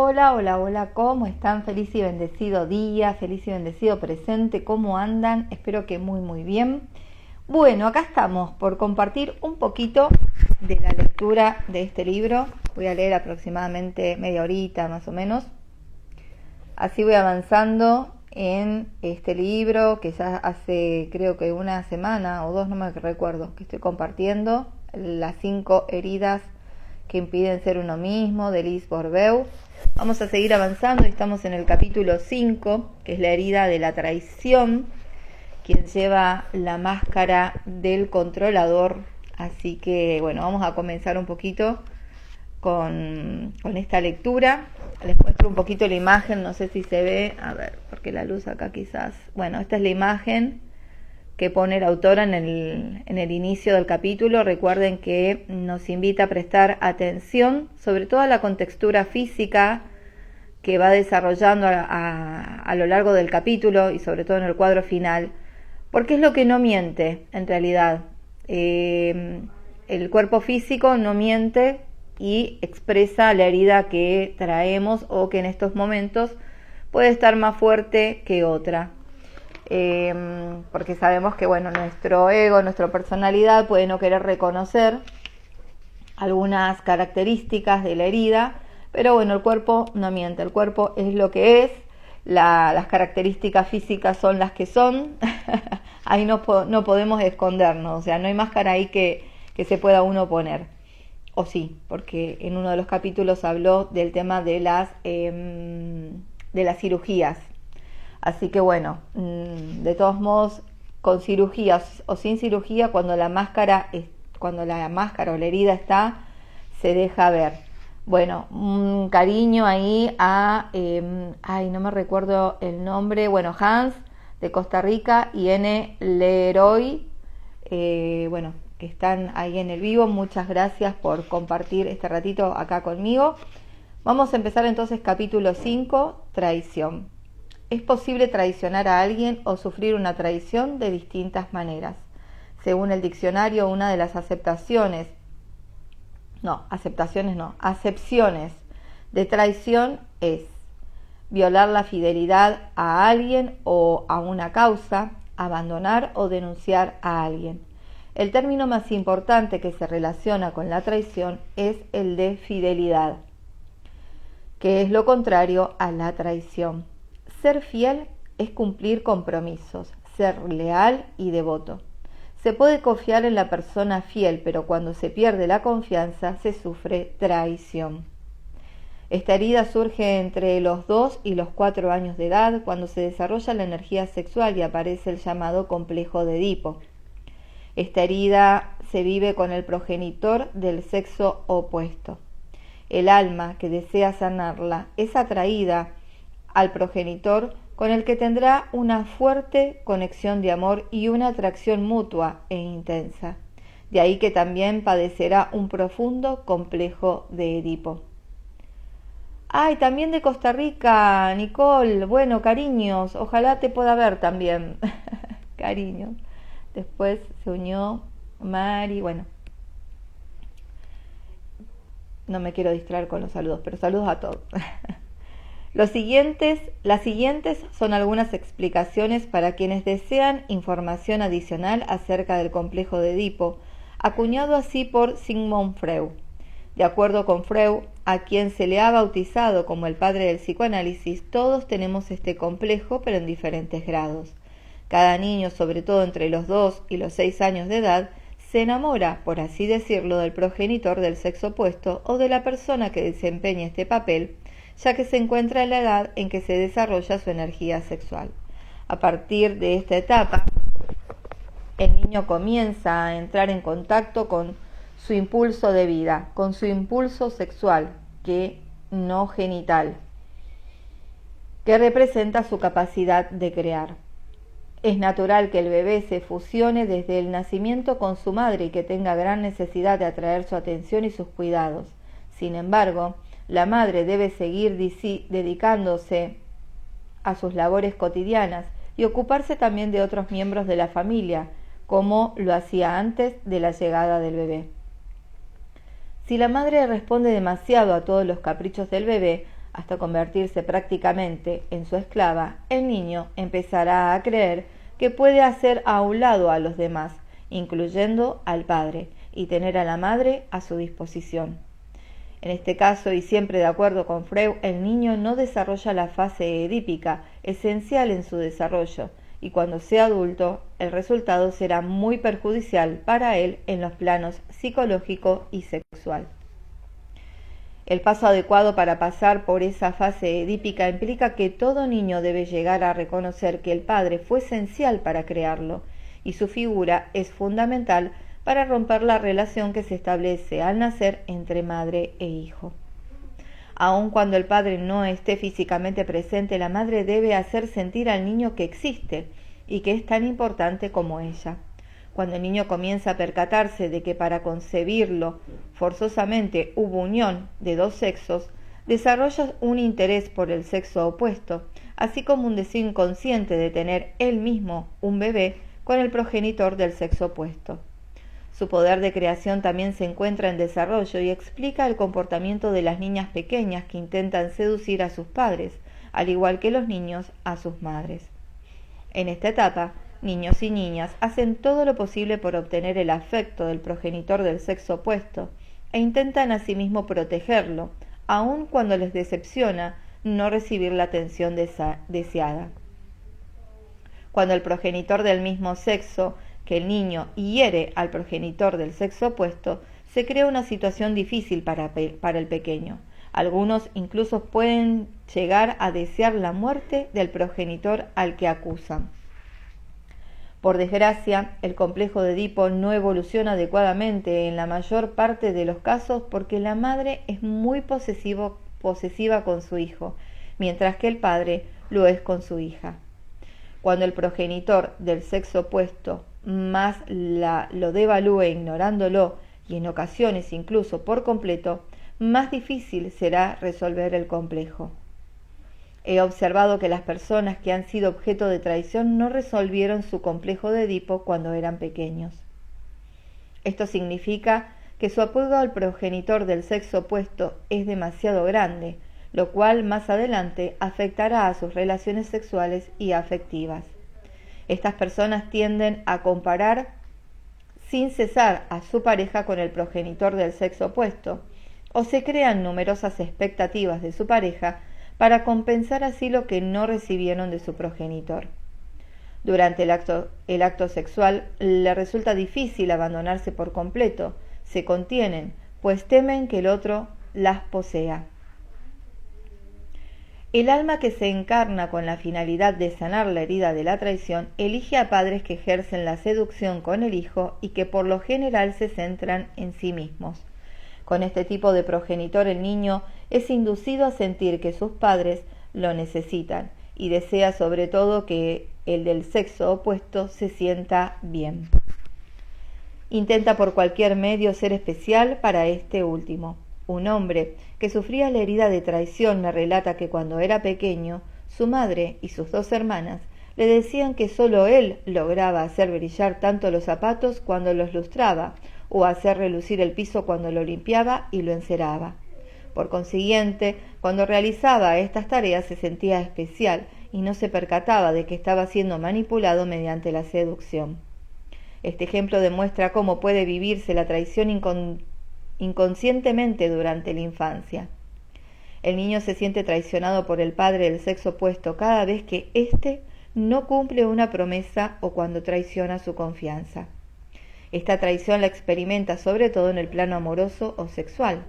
Hola, hola, hola, ¿cómo están? Feliz y bendecido día, feliz y bendecido presente, ¿cómo andan? Espero que muy, muy bien. Bueno, acá estamos por compartir un poquito de la lectura de este libro. Voy a leer aproximadamente media horita más o menos. Así voy avanzando en este libro que ya hace creo que una semana o dos, no me recuerdo, que estoy compartiendo. Las 5 heridas que impiden ser uno mismo, de Lise Bourbeau. Vamos a seguir avanzando y estamos en el capítulo 5, que es la herida de la traición, quien lleva la máscara del controlador. Así que bueno, vamos a comenzar un poquito con esta lectura. Les muestro un poquito la imagen, no sé si se ve, a ver, porque la luz acá quizás. Bueno, esta es la imagen que pone la autora en el inicio del capítulo. Recuerden que nos invita a prestar atención sobre todo a la contextura física que va desarrollando a lo largo del capítulo y sobre todo en el cuadro final, porque es lo que no miente en realidad. El cuerpo físico no miente y expresa la herida que traemos o que en estos momentos puede estar más fuerte que otra. Porque sabemos que bueno, nuestro ego, nuestra personalidad puede no querer reconocer algunas características de la herida, pero bueno, el cuerpo no miente, el cuerpo es lo que es, las características físicas son las que son. Ahí no podemos escondernos, o sea, no hay máscara ahí que se pueda uno poner, o sí, porque en uno de los capítulos habló del tema de las cirugías. Así que bueno, de todos modos, con cirugía o sin cirugía, cuando la máscara o la herida está, se deja ver. Bueno, un cariño ahí a, no me recuerdo el nombre, bueno, Hans de Costa Rica y N. Leroy, bueno, que están ahí en el vivo. Muchas gracias por compartir este ratito acá conmigo. Vamos a empezar entonces capítulo 5, traición. Es posible traicionar a alguien o sufrir una traición de distintas maneras. Según el diccionario, una de las acepciones de traición es violar la fidelidad a alguien o a una causa, abandonar o denunciar a alguien. El término más importante que se relaciona con la traición es el de fidelidad, que es lo contrario a la traición. Ser fiel es cumplir compromisos, ser leal y devoto. Se puede confiar en la persona fiel, pero cuando se pierde la confianza se sufre traición. Esta herida surge entre los 2 y los 4 años de edad, cuando se desarrolla la energía sexual y aparece el llamado complejo de Edipo. Esta herida se vive con el progenitor del sexo opuesto. El alma que desea sanarla es atraída al progenitor, con el que tendrá una fuerte conexión de amor y una atracción mutua e intensa. De ahí que también padecerá un profundo complejo de Edipo. Ay, también de Costa Rica, Nicole. Bueno, cariños, ojalá te pueda ver también. Cariños. Después se unió Mari, bueno. No me quiero distraer con los saludos, pero saludos a todos. Las siguientes son algunas explicaciones para quienes desean información adicional acerca del complejo de Edipo, acuñado así por Sigmund Freud. De acuerdo con Freud, a quien se le ha bautizado como el padre del psicoanálisis, todos tenemos este complejo, pero en diferentes grados. Cada niño, sobre todo entre los 2 y los 6 años de edad, se enamora, por así decirlo, del progenitor del sexo opuesto o de la persona que desempeña este papel, ya que se encuentra en la edad en que se desarrolla su energía sexual. A partir de esta etapa, el niño comienza a entrar en contacto con su impulso de vida, con su impulso sexual, que no genital, que representa su capacidad de crear. Es natural que el bebé se fusione desde el nacimiento con su madre y que tenga gran necesidad de atraer su atención y sus cuidados. Sin embargo, la madre debe seguir dedicándose a sus labores cotidianas y ocuparse también de otros miembros de la familia, como lo hacía antes de la llegada del bebé. Si la madre responde demasiado a todos los caprichos del bebé, hasta convertirse prácticamente en su esclava, el niño empezará a creer que puede hacer a un lado a los demás, incluyendo al padre, y tener a la madre a su disposición. En este caso, y siempre de acuerdo con Freud, el niño no desarrolla la fase edípica, esencial en su desarrollo, y cuando sea adulto, el resultado será muy perjudicial para él en los planos psicológico y sexual. El paso adecuado para pasar por esa fase edípica implica que todo niño debe llegar a reconocer que el padre fue esencial para crearlo, y su figura es fundamental para romper la relación que se establece al nacer entre madre e hijo. Aun cuando el padre no esté físicamente presente, la madre debe hacer sentir al niño que existe y que es tan importante como ella. Cuando el niño comienza a percatarse de que para concebirlo forzosamente hubo unión de dos sexos, desarrolla un interés por el sexo opuesto, así como un deseo inconsciente de tener él mismo un bebé con el progenitor del sexo opuesto. Su poder de creación también se encuentra en desarrollo y explica el comportamiento de las niñas pequeñas que intentan seducir a sus padres, al igual que los niños a sus madres. En esta etapa, niños y niñas hacen todo lo posible por obtener el afecto del progenitor del sexo opuesto e intentan asimismo protegerlo, aun cuando les decepciona no recibir la atención deseada. Cuando el progenitor del mismo sexo que el niño hiere al progenitor del sexo opuesto, se crea una situación difícil para el pequeño. Algunos incluso pueden llegar a desear la muerte del progenitor al que acusan. Por desgracia, el complejo de Edipo no evoluciona adecuadamente en la mayor parte de los casos porque la madre es muy posesiva con su hijo, mientras que el padre lo es con su hija. Cuando el progenitor del sexo opuesto más lo devalúe ignorándolo y en ocasiones incluso por completo, más difícil será resolver el complejo. He observado que las personas que han sido objeto de traición no resolvieron su complejo de Edipo cuando eran pequeños. Esto significa que su apego al progenitor del sexo opuesto es demasiado grande, lo cual más adelante afectará a sus relaciones sexuales y afectivas. Estas personas tienden a comparar sin cesar a su pareja con el progenitor del sexo opuesto, o se crean numerosas expectativas de su pareja para compensar así lo que no recibieron de su progenitor. Durante el acto sexual le resulta difícil abandonarse por completo, se contienen, pues temen que el otro las posea. El alma que se encarna con la finalidad de sanar la herida de la traición elige a padres que ejercen la seducción con el hijo y que por lo general se centran en sí mismos. Con este tipo de progenitor el niño es inducido a sentir que sus padres lo necesitan y desea sobre todo que el del sexo opuesto se sienta bien. Intenta por cualquier medio ser especial para este último. Un hombre que sufría la herida de traición me relata que cuando era pequeño, su madre y sus dos hermanas le decían que solo él lograba hacer brillar tanto los zapatos cuando los lustraba, o hacer relucir el piso cuando lo limpiaba y lo enceraba. Por consiguiente, cuando realizaba estas tareas se sentía especial y no se percataba de que estaba siendo manipulado mediante la seducción. Este ejemplo demuestra cómo puede vivirse la traición inconscientemente durante la infancia. El niño se siente traicionado por el padre del sexo opuesto cada vez que éste no cumple una promesa o cuando traiciona su confianza. Esta traición la experimenta sobre todo en el plano amoroso o sexual.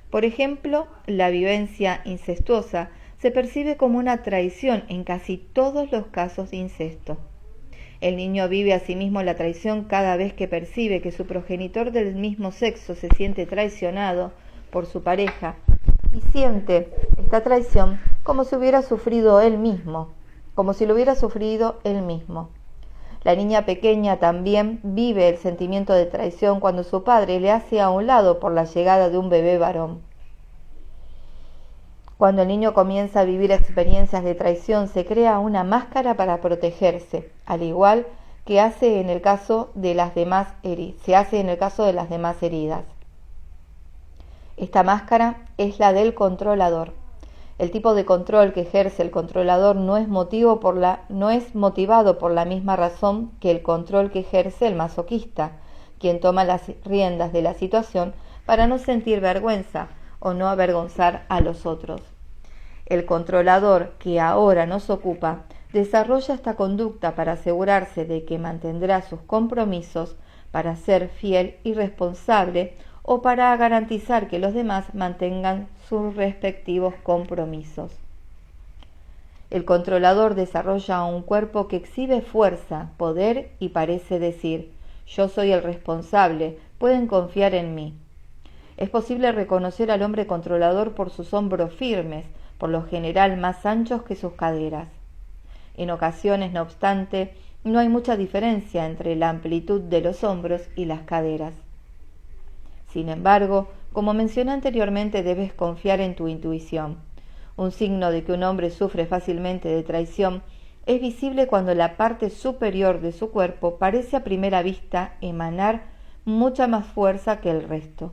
Por ejemplo, la vivencia incestuosa se percibe como una traición en casi todos los casos de incesto. El niño vive asimismo la traición cada vez que percibe que su progenitor del mismo sexo se siente traicionado por su pareja y siente esta traición como si lo hubiera sufrido él mismo. La niña pequeña también vive el sentimiento de traición cuando su padre le hace a un lado por la llegada de un bebé varón. Cuando el niño comienza a vivir experiencias de traición, se crea una máscara para protegerse, al igual que se hace en el caso de las demás heridas. Esta máscara es la del controlador. El tipo de control que ejerce el controlador no es motivado por la misma razón que el control que ejerce el masoquista, quien toma las riendas de la situación para no sentir vergüenza o no avergonzar a los otros. El controlador que ahora nos ocupa desarrolla esta conducta para asegurarse de que mantendrá sus compromisos, para ser fiel y responsable o para garantizar que los demás mantengan sus respectivos compromisos. El controlador desarrolla un cuerpo que exhibe fuerza, poder y parece decir: yo soy el responsable, pueden confiar en mí. Es posible reconocer al hombre controlador por sus hombros firmes, por lo general más anchos que sus caderas. En ocasiones, no obstante, no hay mucha diferencia entre la amplitud de los hombros y las caderas. Sin embargo, como mencioné anteriormente, debes confiar en tu intuición. Un signo de que un hombre sufre fácilmente de traición es visible cuando la parte superior de su cuerpo parece a primera vista emanar mucha más fuerza que el resto.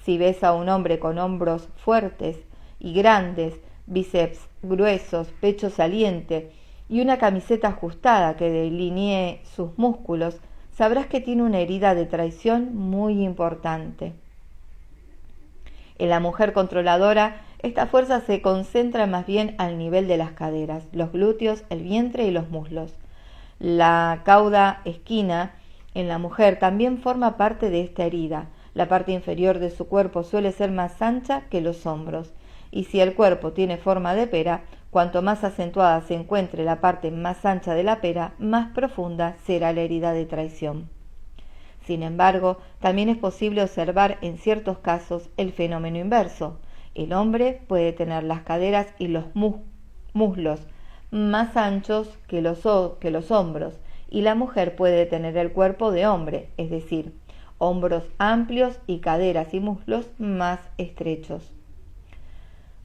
Si ves a un hombre con hombros fuertes y grandes, bíceps gruesos, pecho saliente y una camiseta ajustada que delinee sus músculos, sabrás que tiene una herida de traición muy importante. En la mujer controladora, esta fuerza se concentra más bien al nivel de las caderas, los glúteos, el vientre y los muslos. La cauda esquina en la mujer también forma parte de esta herida. La parte inferior de su cuerpo suele ser más ancha que los hombros, y si el cuerpo tiene forma de pera, cuanto más acentuada se encuentre la parte más ancha de la pera, más profunda será la herida de traición. Sin embargo, también es posible observar en ciertos casos el fenómeno inverso. El hombre puede tener las caderas y los muslos más anchos que los hombros, y la mujer puede tener el cuerpo de hombre, es decir, hombros amplios y caderas y muslos más estrechos.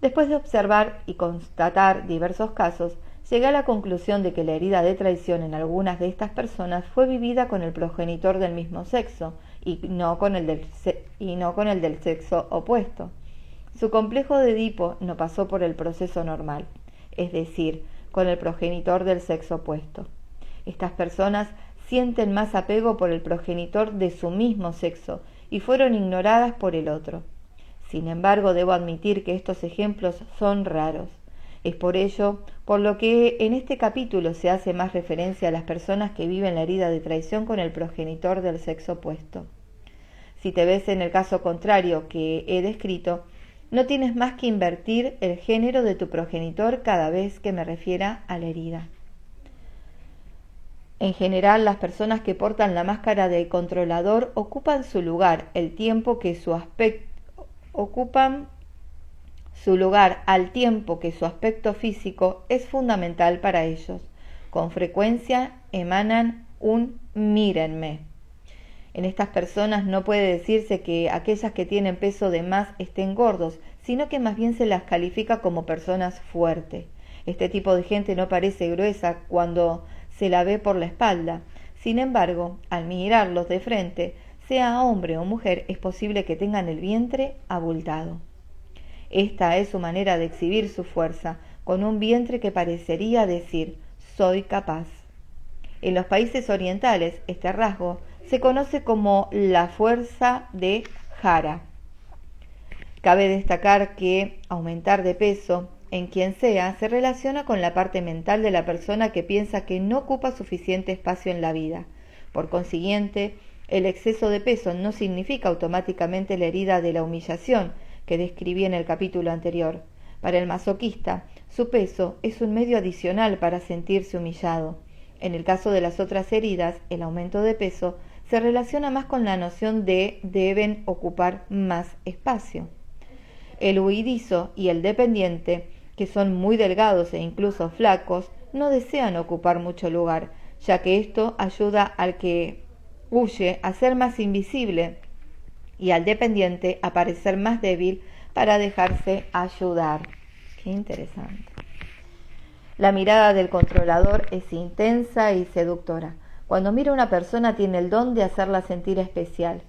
Después de observar y constatar diversos casos, llegué a la conclusión de que la herida de traición en algunas de estas personas fue vivida con el progenitor del mismo sexo y no con el del sexo opuesto. Su complejo de Edipo no pasó por el proceso normal, es decir, con el progenitor del sexo opuesto. Estas personas sienten más apego por el progenitor de su mismo sexo y fueron ignoradas por el otro. Sin embargo, debo admitir que estos ejemplos son raros. Es por ello por lo que en este capítulo se hace más referencia a las personas que viven la herida de traición con el progenitor del sexo opuesto. Si te ves en el caso contrario que he descrito, no tienes más que invertir el género de tu progenitor cada vez que me refiera a la herida. En general, las personas que portan la máscara de controlador ocupan su lugar al tiempo que su aspecto físico es fundamental para ellos. Con frecuencia emanan un mírenme. En estas personas no puede decirse que aquellas que tienen peso de más estén gordos, sino que más bien se las califica como personas fuertes. Este tipo de gente no parece gruesa cuando se la ve por la espalda. Sin embargo, al mirarlos de frente, sea hombre o mujer, es posible que tengan el vientre abultado. Esta es su manera de exhibir su fuerza, con un vientre que parecería decir: soy capaz. En los países orientales, este rasgo se conoce como la fuerza de Jara. Cabe destacar que aumentar de peso en quien sea se relaciona con la parte mental de la persona que piensa que no ocupa suficiente espacio en la vida. Por consiguiente, el exceso de peso no significa automáticamente la herida de la humillación que describí en el capítulo anterior. Para el masoquista, su peso es un medio adicional para sentirse humillado. En el caso de las otras heridas, el aumento de peso se relaciona más con la noción de deben ocupar más espacio. El huidizo y el dependiente, que son muy delgados e incluso flacos, no desean ocupar mucho lugar, ya que esto ayuda al que huye a ser más invisible y al dependiente a parecer más débil para dejarse ayudar. Qué interesante. La mirada del controlador es intensa y seductora. Cuando mira a una persona tiene el don de hacerla sentir especial.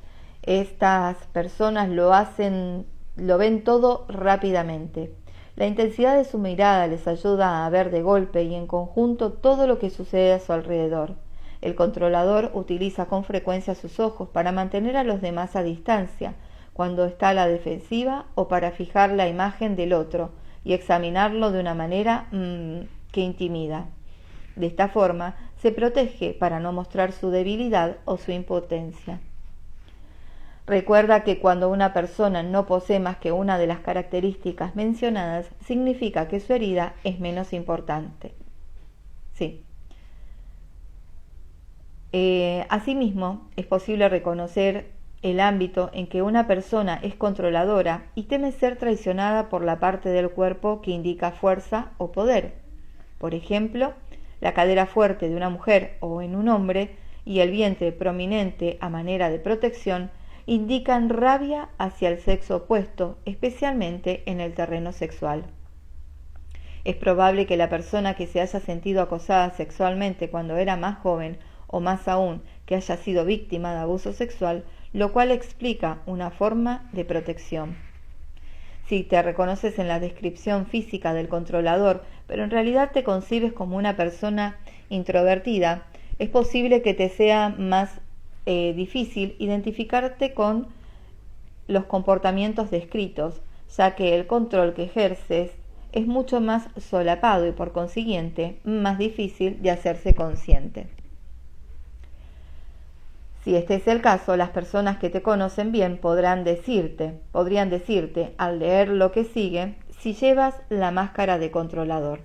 Estas personas lo ven todo rápidamente. La intensidad de su mirada les ayuda a ver de golpe y en conjunto todo lo que sucede a su alrededor. El controlador utiliza con frecuencia sus ojos para mantener a los demás a distancia, cuando está a la defensiva, o para fijar la imagen del otro y examinarlo de una manera que intimida. De esta forma, se protege para no mostrar su debilidad o su impotencia. Recuerda que cuando una persona no posee más que una de las características mencionadas, significa que su herida es menos importante. Sí. Asimismo, es posible reconocer el ámbito en que una persona es controladora y teme ser traicionada por la parte del cuerpo que indica fuerza o poder. Por ejemplo, la cadera fuerte de una mujer o en un hombre y el vientre prominente a manera de protección indican rabia hacia el sexo opuesto, especialmente en el terreno sexual. Es probable que la persona que se haya sentido acosada sexualmente cuando era más joven, o más aún que haya sido víctima de abuso sexual, lo cual explica una forma de protección. Si te reconoces en la descripción física del controlador, pero en realidad te concibes como una persona introvertida, es posible que te sea más difícil identificarte con los comportamientos descritos, ya que el control que ejerces es mucho más solapado y por consiguiente más difícil de hacerse consciente. Si este es el caso, las personas que te conocen bien podrían decirte, al leer lo que sigue, si llevas la máscara de controlador.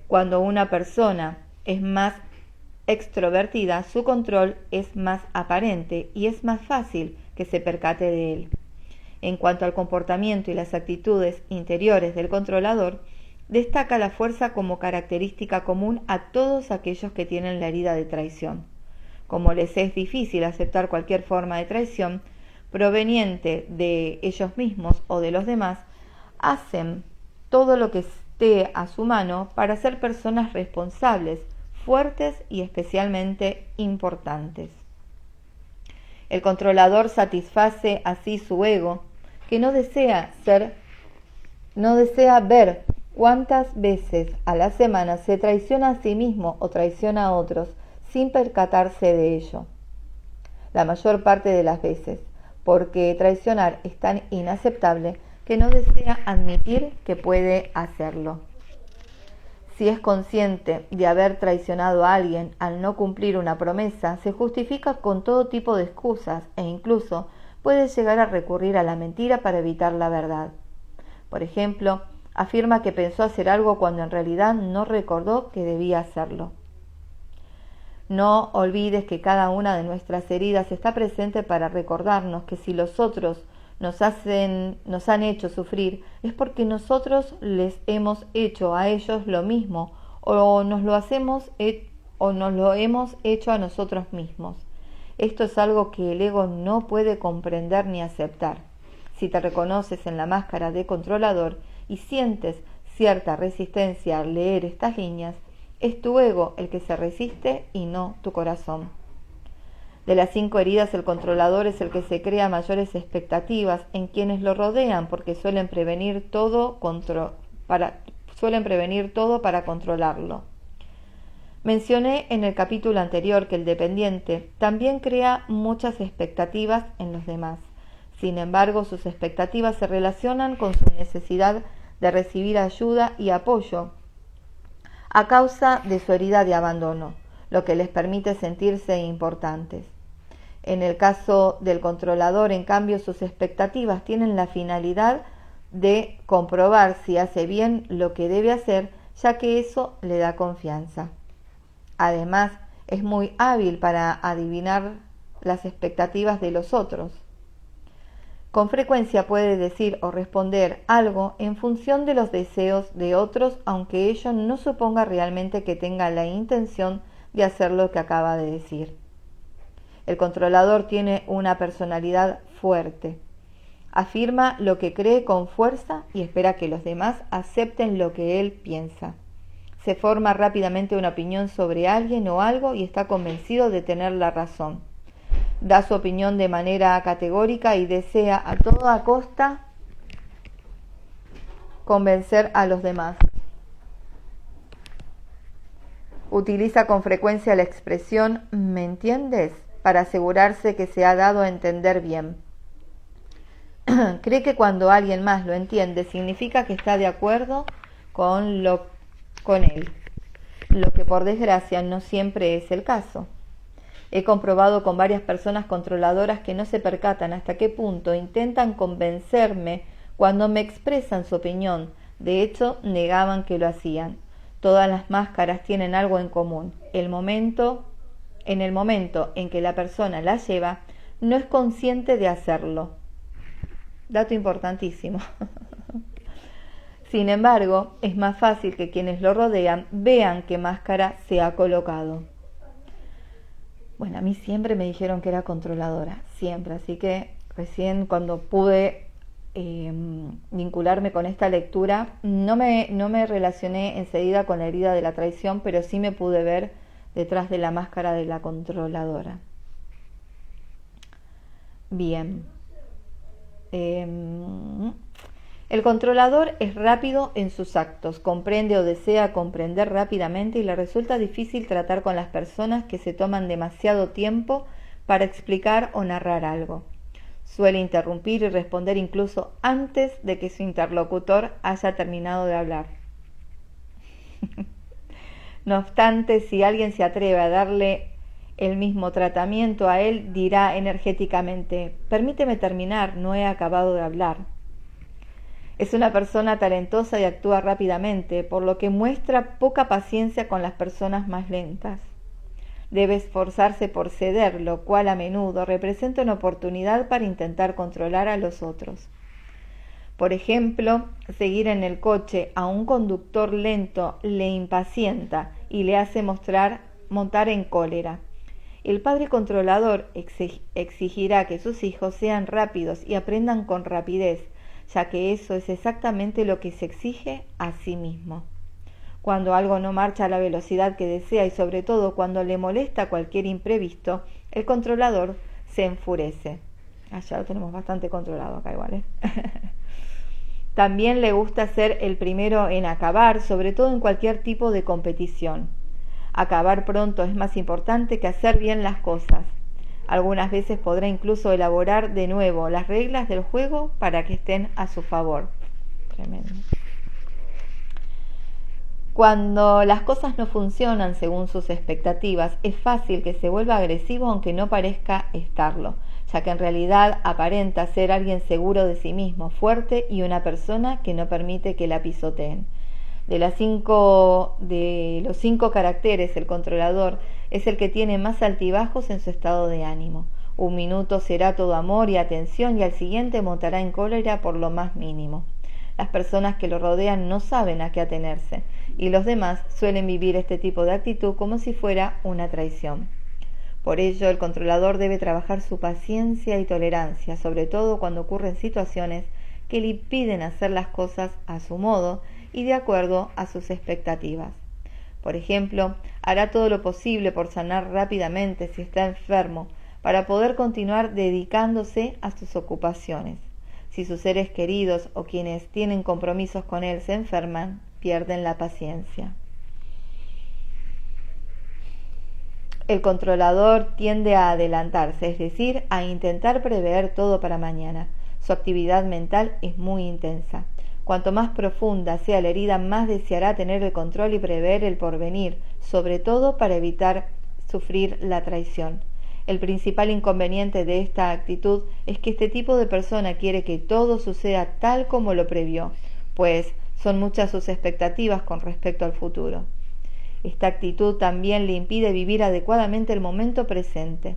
Cuando una persona es más extrovertida, su control es más aparente y es más fácil que se percate de él. En cuanto al comportamiento y las actitudes interiores del controlador, destaca la fuerza como característica común a todos aquellos que tienen la herida de traición. Como les es difícil aceptar cualquier forma de traición proveniente de ellos mismos o de los demás, hacen todo lo que esté a su mano para ser personas responsables, fuertes y especialmente importantes. El controlador satisface así su ego, que no desea ver cuántas veces a la semana se traiciona a sí mismo o traiciona a otros sin percatarse de ello. La mayor parte de las veces, porque traicionar es tan inaceptable que no desea admitir que puede hacerlo. Si es consciente de haber traicionado a alguien al no cumplir una promesa, se justifica con todo tipo de excusas e incluso puede llegar a recurrir a la mentira para evitar la verdad. Por ejemplo, afirma que pensó hacer algo cuando en realidad no recordó que debía hacerlo. No olvides que cada una de nuestras heridas está presente para recordarnos que si los otros nos han hecho sufrir, es porque nosotros les hemos hecho a ellos lo mismo o nos lo hemos hecho a nosotros mismos. Esto es algo que el ego no puede comprender ni aceptar. Si te reconoces en la máscara de controlador y sientes cierta resistencia al leer estas líneas, es tu ego el que se resiste y no tu corazón. De las 5 heridas, el controlador es el que se crea mayores expectativas en quienes lo rodean porque suelen prevenir todo para controlarlo. Mencioné en el capítulo anterior que el dependiente también crea muchas expectativas en los demás. Sin embargo, sus expectativas se relacionan con su necesidad de recibir ayuda y apoyo a causa de su herida de abandono, lo que les permite sentirse importantes. En el caso del controlador, en cambio, sus expectativas tienen la finalidad de comprobar si hace bien lo que debe hacer, ya que eso le da confianza. Además, es muy hábil para adivinar las expectativas de los otros. Con frecuencia puede decir o responder algo en función de los deseos de otros, aunque ello no suponga realmente que tenga la intención de hacer lo que acaba de decir. El controlador tiene una personalidad fuerte. Afirma lo que cree con fuerza y espera que los demás acepten lo que él piensa. Se forma rápidamente una opinión sobre alguien o algo y está convencido de tener la razón. Da su opinión de manera categórica y desea a toda costa convencer a los demás. Utiliza con frecuencia la expresión ¿me entiendes? Para asegurarse que se ha dado a entender bien. Cree que cuando alguien más lo entiende significa que está de acuerdo con él, lo que por desgracia no siempre es el caso. He comprobado con varias personas controladoras que no se percatan hasta qué punto intentan convencerme cuando me expresan su opinión. De hecho, negaban que lo hacían. Todas las máscaras tienen algo en común. En el momento en que la persona la lleva, no es consciente de hacerlo. Dato importantísimo. Sin embargo, es más fácil que quienes lo rodean vean qué máscara se ha colocado. Bueno, a mí siempre me dijeron que era controladora, siempre, así que recién cuando pude vincularme con esta lectura, no me relacioné enseguida con la herida de la traición, pero sí me pude ver detrás de la máscara de la controladora. Bien. El controlador es rápido en sus actos, comprende o desea comprender rápidamente y le resulta difícil tratar con las personas que se toman demasiado tiempo para explicar o narrar algo. Suele interrumpir y responder incluso antes de que su interlocutor haya terminado de hablar. No obstante, si alguien se atreve a darle el mismo tratamiento a él, dirá energéticamente: permíteme terminar, no he acabado de hablar. Es una persona talentosa y actúa rápidamente, por lo que muestra poca paciencia con las personas más lentas. Debe esforzarse por ceder, lo cual a menudo representa una oportunidad para intentar controlar a los otros. Por ejemplo, seguir en el coche a un conductor lento le impacienta y le hace montar en cólera. El padre controlador exigirá que sus hijos sean rápidos y aprendan con rapidez, ya que eso es exactamente lo que se exige a sí mismo. Cuando algo no marcha a la velocidad que desea y sobre todo cuando le molesta cualquier imprevisto, el controlador se enfurece. Ya lo tenemos bastante controlado acá igual, También le gusta ser el primero en acabar, sobre todo en cualquier tipo de competición. Acabar pronto es más importante que hacer bien las cosas. Algunas veces podrá incluso elaborar de nuevo las reglas del juego para que estén a su favor. Tremendo. Cuando las cosas no funcionan según sus expectativas, es fácil que se vuelva agresivo aunque no parezca estarlo, ya que en realidad aparenta ser alguien seguro de sí mismo, fuerte y una persona que no permite que la pisoteen. De los 5 caracteres, el controlador es el que tiene más altibajos en su estado de ánimo. Un minuto será todo amor y atención y al siguiente montará en cólera por lo más mínimo. Las personas que lo rodean no saben a qué atenerse y los demás suelen vivir este tipo de actitud como si fuera una traición. Por ello, el controlador debe trabajar su paciencia y tolerancia, sobre todo cuando ocurren situaciones que le impiden hacer las cosas a su modo y de acuerdo a sus expectativas. Por ejemplo, hará todo lo posible por sanar rápidamente si está enfermo, para poder continuar dedicándose a sus ocupaciones. Si sus seres queridos o quienes tienen compromisos con él se enferman, pierden la paciencia. El controlador tiende a adelantarse, es decir, a intentar prever todo para mañana. Su actividad mental es muy intensa. Cuanto más profunda sea la herida, más deseará tener el control y prever el porvenir, sobre todo para evitar sufrir la traición. El principal inconveniente de esta actitud es que este tipo de persona quiere que todo suceda tal como lo previó, pues son muchas sus expectativas con respecto al futuro. Esta actitud también le impide vivir adecuadamente el momento presente.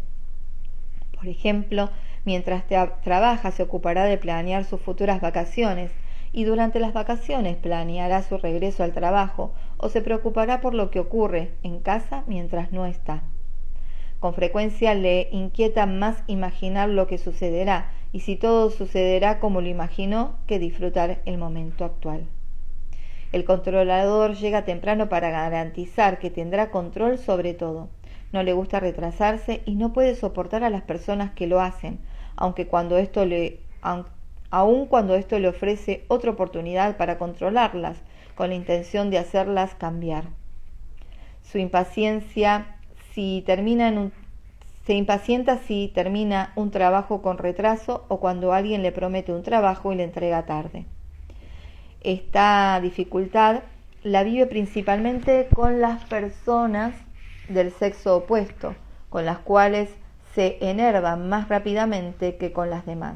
Por ejemplo, mientras trabaja se ocupará de planear sus futuras vacaciones y durante las vacaciones planeará su regreso al trabajo o se preocupará por lo que ocurre en casa mientras no está. Con frecuencia le inquieta más imaginar lo que sucederá y si todo sucederá como lo imaginó que disfrutar el momento actual. El controlador llega temprano para garantizar que tendrá control sobre todo. No le gusta retrasarse y no puede soportar a las personas que lo hacen, aunque cuando esto aun cuando esto le ofrece otra oportunidad para controlarlas, con la intención de hacerlas cambiar. Su impaciencia se impacienta si termina un trabajo con retraso o cuando alguien le promete un trabajo y le entrega tarde. Esta dificultad la vive principalmente con las personas del sexo opuesto, con las cuales se enervan más rápidamente que con las demás.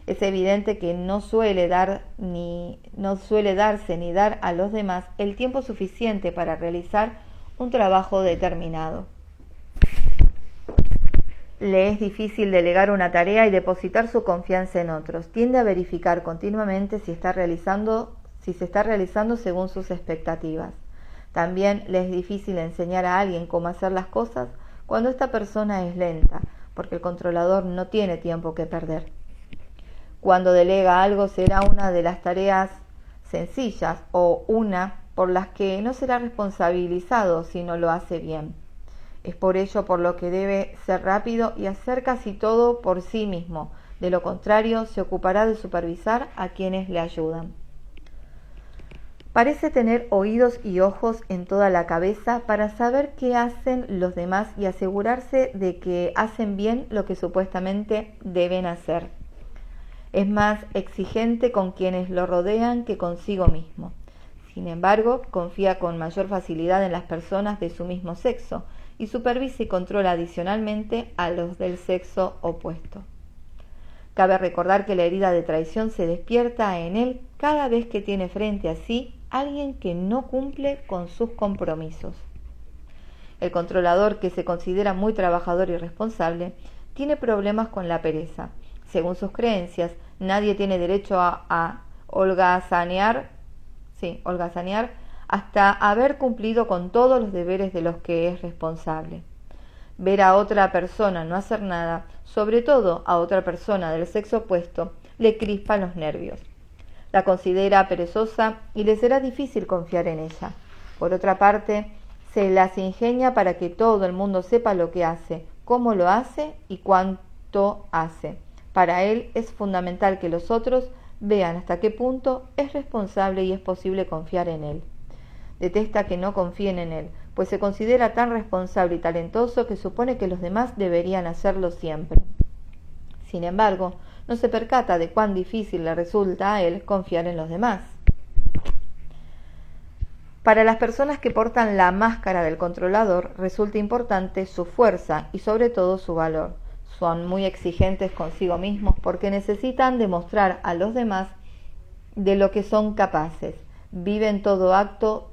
Es evidente que no suele darse ni dar a los demás el tiempo suficiente para realizar un trabajo determinado. Le es difícil delegar una tarea y depositar su confianza en otros. Tiende a verificar continuamente si se está realizando según sus expectativas. También le es difícil enseñar a alguien cómo hacer las cosas cuando esta persona es lenta, porque el controlador no tiene tiempo que perder. Cuando delega algo será una de las tareas sencillas o una por las que no será responsabilizado si no lo hace bien. Es por ello por lo que debe ser rápido y hacer casi todo por sí mismo. De lo contrario, se ocupará de supervisar a quienes le ayudan. Parece tener oídos y ojos en toda la cabeza para saber qué hacen los demás y asegurarse de que hacen bien lo que supuestamente deben hacer. Es más exigente con quienes lo rodean que consigo mismo. Sin embargo, confía con mayor facilidad en las personas de su mismo sexo y supervisa y controla adicionalmente a los del sexo opuesto. Cabe recordar que la herida de traición se despierta en él cada vez que tiene frente a sí alguien que no cumple con sus compromisos. El controlador, que se considera muy trabajador y responsable, tiene problemas con la pereza. Según sus creencias, nadie tiene derecho a holgazanear hasta haber cumplido con todos los deberes de los que es responsable. Ver a otra persona no hacer nada, sobre todo a otra persona del sexo opuesto, le crispa los nervios. La considera perezosa y le será difícil confiar en ella. Por otra parte, se las ingenia para que todo el mundo sepa lo que hace, cómo lo hace y cuánto hace. Para él es fundamental que los otros vean hasta qué punto es responsable y es posible confiar en él. Detesta que no confíen en él, pues se considera tan responsable y talentoso que supone que los demás deberían hacerlo siempre. Sin embargo, no se percata de cuán difícil le resulta a él confiar en los demás. Para las personas que portan la máscara del controlador, resulta importante su fuerza y sobre todo su valor. Son muy exigentes consigo mismos porque necesitan demostrar a los demás de lo que son capaces. Viven todo acto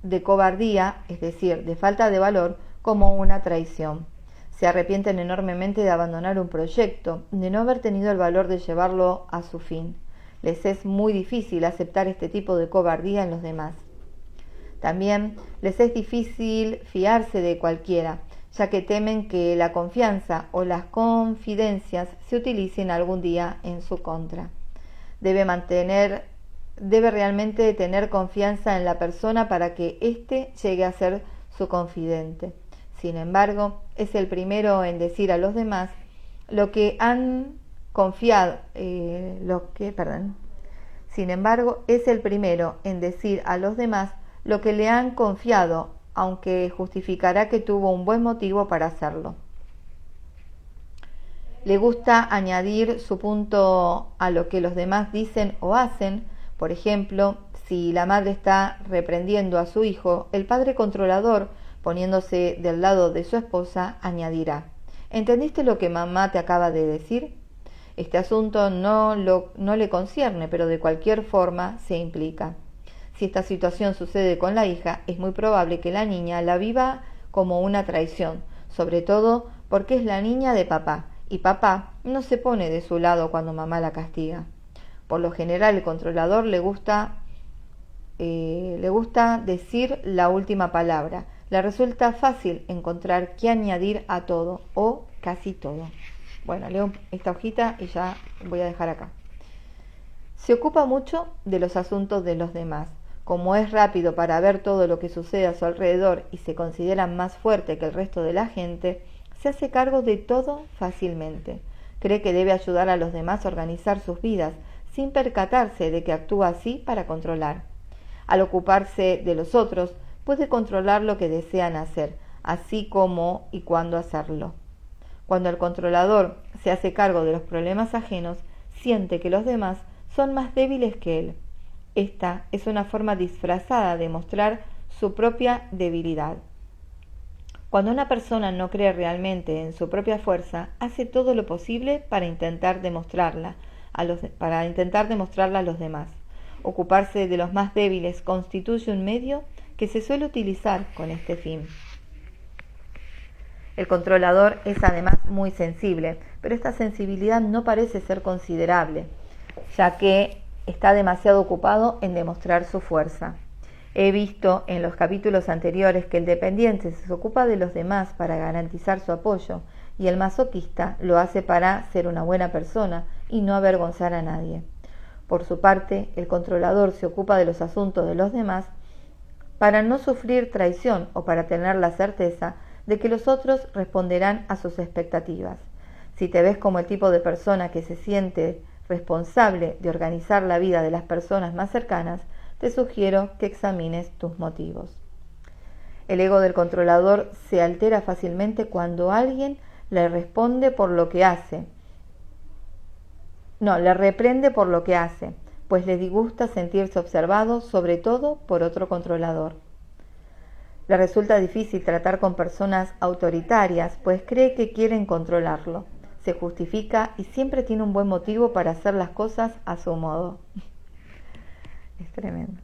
de cobardía, es decir, de falta de valor, como una traición. Se arrepienten enormemente de abandonar un proyecto, de no haber tenido el valor de llevarlo a su fin. Les es muy difícil aceptar este tipo de cobardía en los demás. También les es difícil fiarse de cualquiera, ya que temen que la confianza o las confidencias se utilicen algún día en su contra. Debe realmente tener confianza en la persona para que éste llegue a ser su confidente. Sin embargo, es el primero en decir a los demás lo que han confiado, Sin embargo, es el primero en decir a los demás lo que le han confiado, aunque justificará que tuvo un buen motivo para hacerlo. Le gusta añadir su punto a lo que los demás dicen o hacen. Por ejemplo, si la madre está reprendiendo a su hijo, el padre controlador, poniéndose del lado de su esposa, añadirá: ¿entendiste lo que mamá te acaba de decir? Este asunto no le concierne, pero de cualquier forma se implica. Si esta situación sucede con la hija, es muy probable que la niña la viva como una traición, sobre todo porque es la niña de papá, y papá no se pone de su lado cuando mamá la castiga. Por lo general, el controlador le gusta decir la última palabra. Le resulta fácil encontrar qué añadir a todo o casi todo. Bueno, leo esta hojita y ya voy a dejar acá. Se ocupa mucho de los asuntos de los demás. Como es rápido para ver todo lo que sucede a su alrededor y se considera más fuerte que el resto de la gente, se hace cargo de todo fácilmente. Cree que debe ayudar a los demás a organizar sus vidas, sin percatarse de que actúa así para controlar. Al ocuparse de los otros, puede controlar lo que desean hacer, así como y cuándo hacerlo. Cuando el controlador se hace cargo de los problemas ajenos, siente que los demás son más débiles que él. Esta es una forma disfrazada de mostrar su propia debilidad. Cuando una persona no cree realmente en su propia fuerza, hace todo lo posible para intentar demostrarla a los demás. Ocuparse de los más débiles constituye un medio que se suele utilizar con este fin. El controlador es además muy sensible, pero esta sensibilidad no parece ser considerable, ya que está demasiado ocupado en demostrar su fuerza. He visto en los capítulos anteriores que el dependiente se ocupa de los demás para garantizar su apoyo y el masoquista lo hace para ser una buena persona y no avergonzar a nadie. Por su parte, el controlador se ocupa de los asuntos de los demás para no sufrir traición o para tener la certeza de que los otros responderán a sus expectativas. Si te ves como el tipo de persona que se siente responsable de organizar la vida de las personas más cercanas, te sugiero que examines tus motivos. El ego del controlador se altera fácilmente cuando alguien le reprende por lo que hace, pues le disgusta sentirse observado, sobre todo por otro controlador. Le resulta difícil tratar con personas autoritarias, pues cree que quieren controlarlo. Se justifica y siempre tiene un buen motivo para hacer las cosas a su modo. Es tremendo.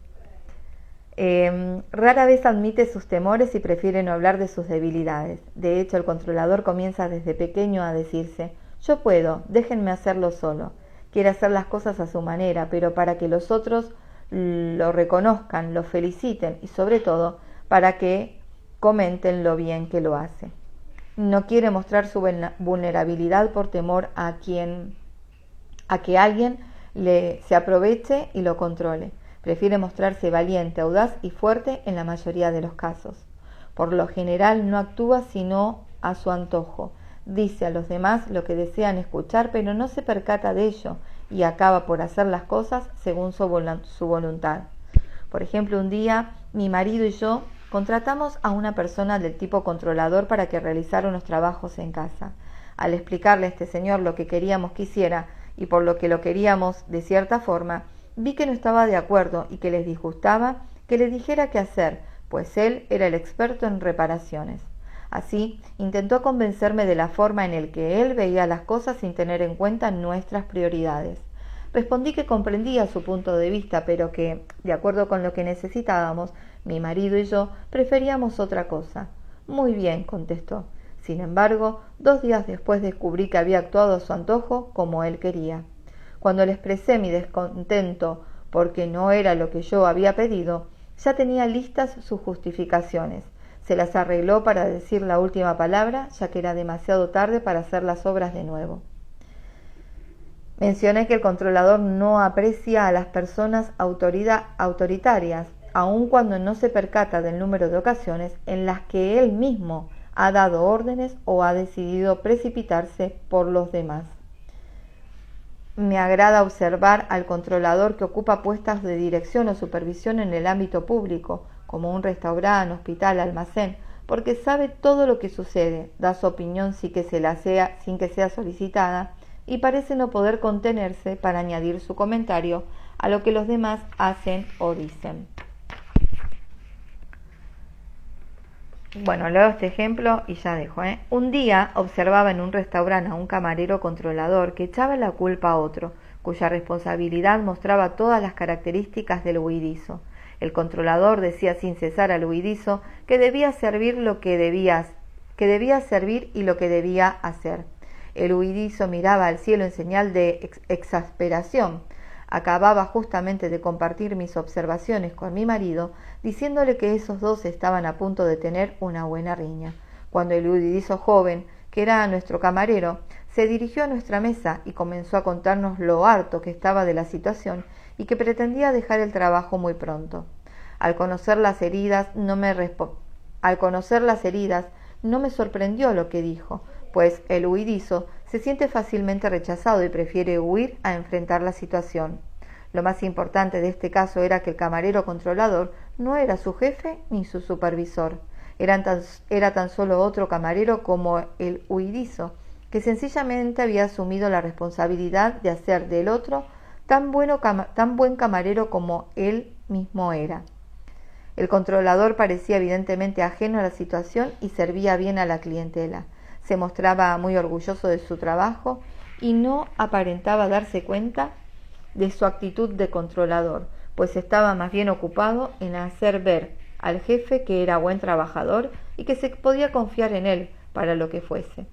Rara vez admite sus temores y prefiere no hablar de sus debilidades. De hecho, el controlador comienza desde pequeño a decirse: yo puedo, déjenme hacerlo solo. Quiere hacer las cosas a su manera, pero para que los otros lo reconozcan, lo feliciten y sobre todo para que comenten lo bien que lo hace. No quiere mostrar su vulnerabilidad por temor a que alguien se aproveche y lo controle. Prefiere mostrarse valiente, audaz y fuerte en la mayoría de los casos. Por lo general no actúa sino a su antojo. Dice a los demás lo que desean escuchar, pero no se percata de ello y acaba por hacer las cosas según su voluntad. Por ejemplo, un día mi marido y yo contratamos a una persona del tipo controlador para que realizara unos trabajos en casa. Al explicarle a este señor lo que queríamos que hiciera y por lo que lo queríamos de cierta forma, vi que no estaba de acuerdo y que les disgustaba que le dijera qué hacer, pues él era el experto en reparaciones. Así, intentó convencerme de la forma en la que él veía las cosas sin tener en cuenta nuestras prioridades. Respondí que comprendía su punto de vista, pero que, de acuerdo con lo que necesitábamos, mi marido y yo preferíamos otra cosa. Muy bien, contestó. Sin embargo, 2 días después descubrí que había actuado a su antojo como él quería. Cuando le expresé mi descontento porque no era lo que yo había pedido, ya tenía listas sus justificaciones. Se las arregló para decir la última palabra, ya que era demasiado tarde para hacer las obras de nuevo. Mencioné que el controlador no aprecia a las personas autoritarias, aun cuando no se percata del número de ocasiones en las que él mismo ha dado órdenes o ha decidido precipitarse por los demás. Me agrada observar al controlador que ocupa puestos de dirección o supervisión en el ámbito público, como un restaurante, hospital, almacén, porque sabe todo lo que sucede, da su opinión sin que sea solicitada y parece no poder contenerse para añadir su comentario a lo que los demás hacen o dicen. Bueno, leo este ejemplo y ya dejo. Un día observaba en un restaurante a un camarero controlador que echaba la culpa a otro, cuya responsabilidad mostraba todas las características del huidizo. El controlador decía sin cesar al huidizo que debía servir y lo que debía hacer. El huidizo miraba al cielo en señal de exasperación. Acababa justamente de compartir mis observaciones con mi marido, diciéndole que esos dos estaban a punto de tener una buena riña, cuando el huidizo joven, que era nuestro camarero, se dirigió a nuestra mesa y comenzó a contarnos lo harto que estaba de la situación y que pretendía dejar el trabajo muy pronto. Al conocer las heridas no me sorprendió lo que dijo, pues el huidizo Se siente fácilmente rechazado y prefiere huir a enfrentar la situación. Lo más importante de este caso era que el camarero controlador no era su jefe ni su supervisor. Era tan solo otro camarero como el huidizo, que sencillamente había asumido la responsabilidad de hacer del otro tan buen camarero como él mismo era. El controlador parecía evidentemente ajeno a la situación y servía bien a la clientela. Se mostraba muy orgulloso de su trabajo y no aparentaba darse cuenta de su actitud de controlador, pues estaba más bien ocupado en hacer ver al jefe que era buen trabajador y que se podía confiar en él para lo que fuese.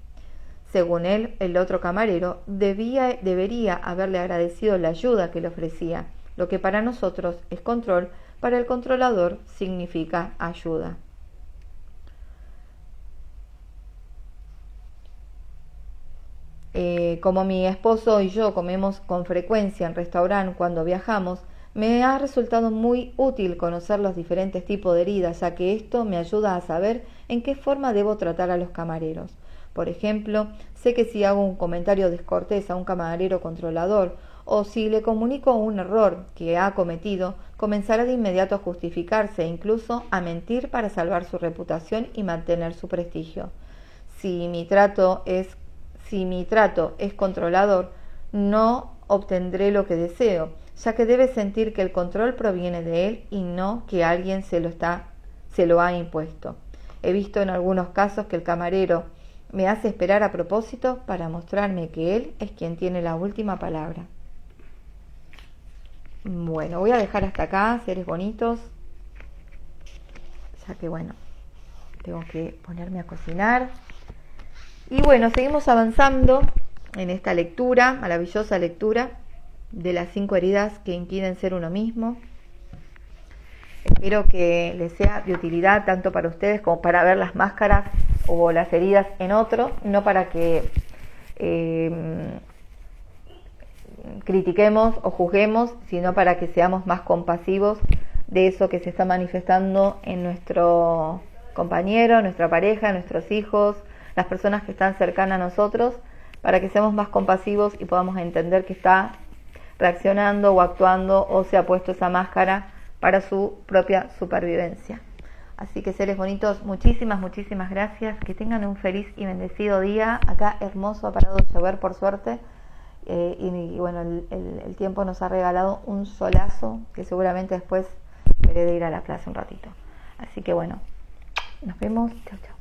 Según él, el otro camarero debería haberle agradecido la ayuda que le ofrecía. Lo que para nosotros es control, para el controlador significa ayuda. Como mi esposo y yo comemos con frecuencia en restaurante cuando viajamos, me ha resultado muy útil conocer los diferentes tipos de heridas, ya que esto me ayuda a saber en qué forma debo tratar a los camareros. Por ejemplo, sé que si hago un comentario descortés a un camarero controlador o si le comunico un error que ha cometido, comenzará de inmediato a justificarse e incluso a mentir para salvar su reputación y mantener su prestigio. Si mi trato es controlador, no obtendré lo que deseo, ya que debe sentir que el control proviene de él y no que alguien se lo ha impuesto. He visto en algunos casos que el camarero me hace esperar a propósito para mostrarme que él es quien tiene la última palabra. Bueno, voy a dejar hasta acá, seres bonitos, ya que bueno, tengo que ponerme a cocinar. Y bueno, seguimos avanzando en esta lectura, maravillosa lectura de las 5 heridas que impiden ser uno mismo. Espero que les sea de utilidad tanto para ustedes como para ver las máscaras o las heridas en otro, no para que critiquemos o juzguemos, sino para que seamos más compasivos de eso que se está manifestando en nuestro compañero, nuestra pareja, nuestros hijos, las personas que están cercanas a nosotros, para que seamos más compasivos y podamos entender que está reaccionando o actuando o se ha puesto esa máscara para su propia supervivencia. Así que seres bonitos, muchísimas gracias, que tengan un feliz y bendecido día. Acá hermoso, ha parado de llover por suerte, y bueno, el tiempo nos ha regalado un solazo que seguramente después veré de ir a la plaza un ratito. Así que bueno, nos vemos, chau chau.